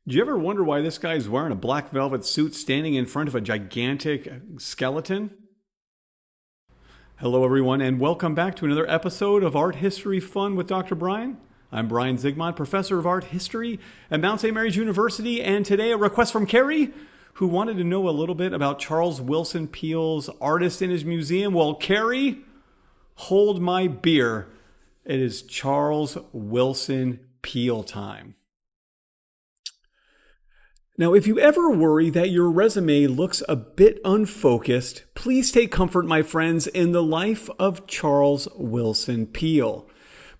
Do you ever wonder why this guy's wearing a black velvet suit standing in front of a gigantic skeleton? Hello, everyone, and welcome back to another episode of Art History Fun with Dr. Brian. I'm Brian Zygmunt, professor of art history at Mount St. Mary's University, and today a request from Carrie, who wanted to know a little bit about Charles Willson Peale's artist in his museum. Well, Carrie, hold my beer. It is Charles Willson Peale time. Now, if you ever worry that your resume looks a bit unfocused, please take comfort, my friends, in the life of Charles Willson Peale.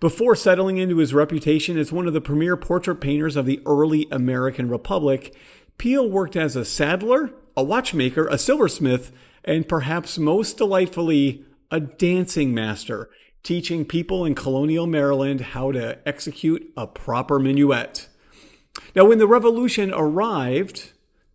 Before settling into his reputation as one of the premier portrait painters of the early American Republic, Peale worked as a saddler, a watchmaker, a silversmith, and perhaps most delightfully, a dancing master, teaching people in colonial Maryland how to execute a proper minuet. Now, when the revolution arrived,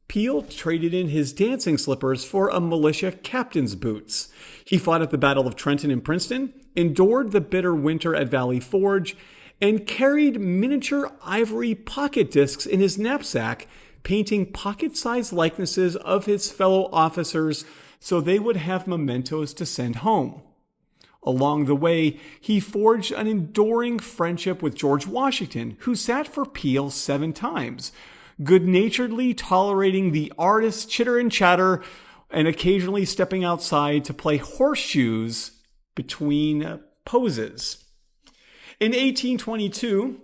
Peale traded in his dancing slippers for a militia captain's boots. He fought at the Battle of Trenton and Princeton, endured the bitter winter at Valley Forge, and carried miniature ivory pocket discs in his knapsack, painting pocket-sized likenesses of his fellow officers so they would have mementos to send home. Along the way, he forged an enduring friendship with George Washington, who sat for Peale 7 times, good-naturedly tolerating the artist's chitter and chatter and occasionally stepping outside to play horseshoes between poses. In 1822,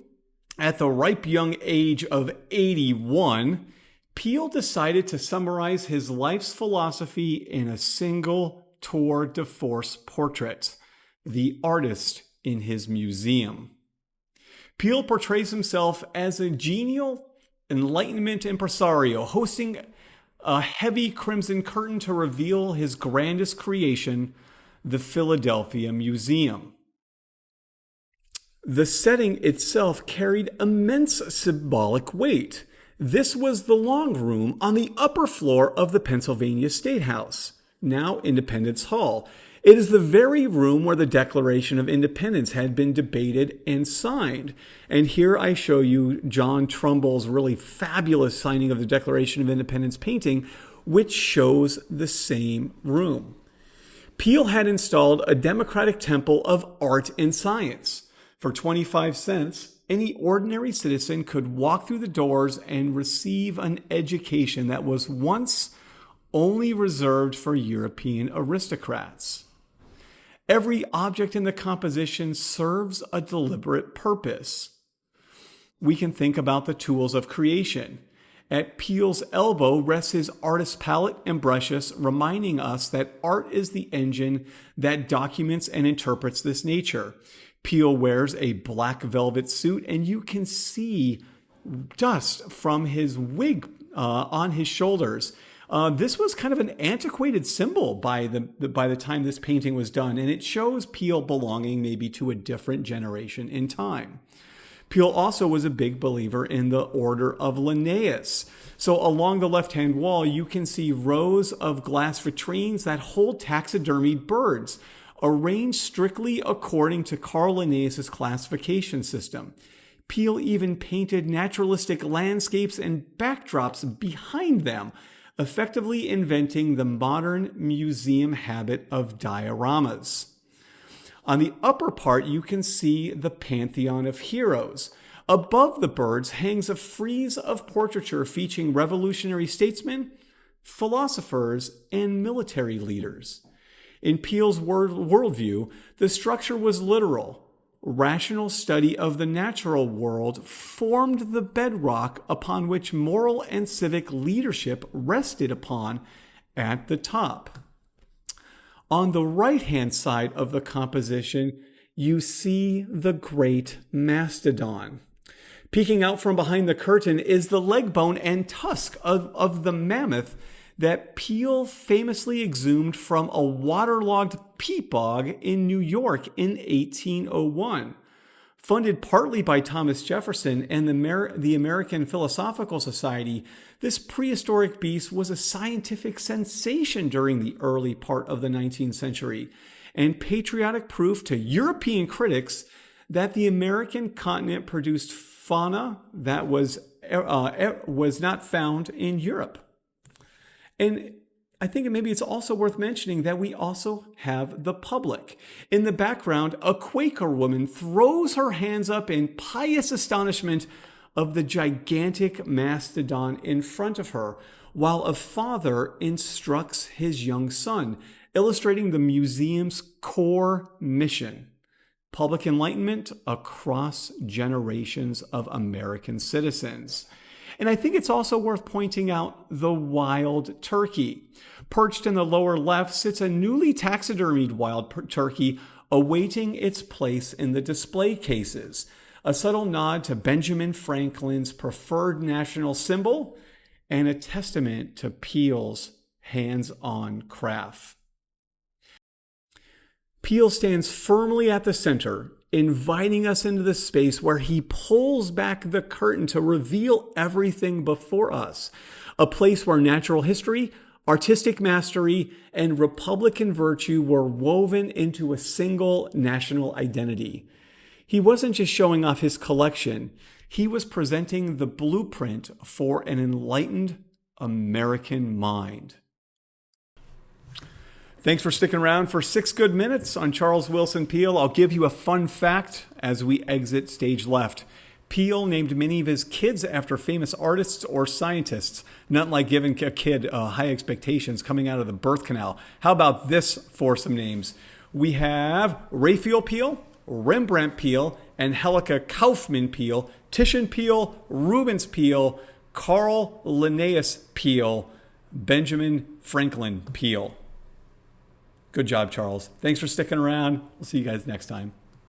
at the ripe young age of 81, Peale decided to summarize his life's philosophy in a single tour de force portrait: the artist in his museum. Peale portrays himself as a genial Enlightenment impresario, hosting a heavy crimson curtain to reveal his grandest creation, the Philadelphia Museum. The setting itself carried immense symbolic weight. This was the long room on the upper floor of the Pennsylvania State House, now Independence Hall. It is the very room where the Declaration of Independence had been debated and signed. And here I show you John Trumbull's really fabulous signing of the Declaration of Independence painting, which shows the same room. Peale had installed a democratic temple of art and science. For 25 cents, any ordinary citizen could walk through the doors and receive an education that was once only reserved for European aristocrats. Every object in the composition serves a deliberate purpose. We can think about the tools of creation. At Peale's elbow rests his artist's palette and brushes, reminding us that art is the engine that documents and interprets this nature. Peale wears a black velvet suit, and you can see dust from his wig on his shoulders. This was kind of an antiquated symbol by the time this painting was done, and it shows Peale belonging maybe to a different generation in time. Peale also was a big believer in the Order of Linnaeus. So along the left-hand wall, you can see rows of glass vitrines that hold taxidermied birds, arranged strictly according to Carl Linnaeus' classification system. Peale even painted naturalistic landscapes and backdrops behind them, effectively inventing the modern museum habit of dioramas. On the upper part, you can see the Pantheon of Heroes. Above the birds hangs a frieze of portraiture featuring revolutionary statesmen, philosophers, and military leaders. In Peale's worldview, the structure was literal. Rational study of the natural world formed the bedrock upon which moral and civic leadership rested upon at the top. On the right-hand side of the composition, you see the great mastodon. Peeking out from behind the curtain is the leg bone and tusk of the mammoth that Peale famously exhumed from a waterlogged peat bog in New York in 1801. Funded partly by Thomas Jefferson and the American Philosophical Society, this prehistoric beast was a scientific sensation during the early part of the 19th century, and patriotic proof to European critics that the American continent produced fauna that was was not found in Europe. And I think maybe it's also worth mentioning that we also have the public. In the background, a Quaker woman throws her hands up in pious astonishment of the gigantic mastodon in front of her, while a father instructs his young son, illustrating the museum's core mission: public enlightenment across generations of American citizens. And I think it's also worth pointing out the wild turkey. Perched in the lower left sits a newly taxidermied wild turkey awaiting its place in the display cases, a subtle nod to Benjamin Franklin's preferred national symbol and a testament to Peale's hands-on craft. Peale stands firmly at the center, inviting us into the space where he pulls back the curtain to reveal everything before us, a place where natural history, artistic mastery, and Republican virtue were woven into a single national identity. He wasn't just showing off his collection, he was presenting the blueprint for an enlightened American mind. Thanks for sticking around for 6 good minutes on Charles Willson Peale. I'll give you a fun fact as we exit stage left. Peale named many of his kids after famous artists or scientists, not like giving a kid high expectations coming out of the birth canal. How about this for some names? We have Raphael Peale, Rembrandt Peale, Angelica Kaufmann Peale, Titian Peale, Rubens Peale, Carl Linnaeus Peale, Benjamin Franklin Peale. Good job, Charles. Thanks for sticking around. We'll see you guys next time.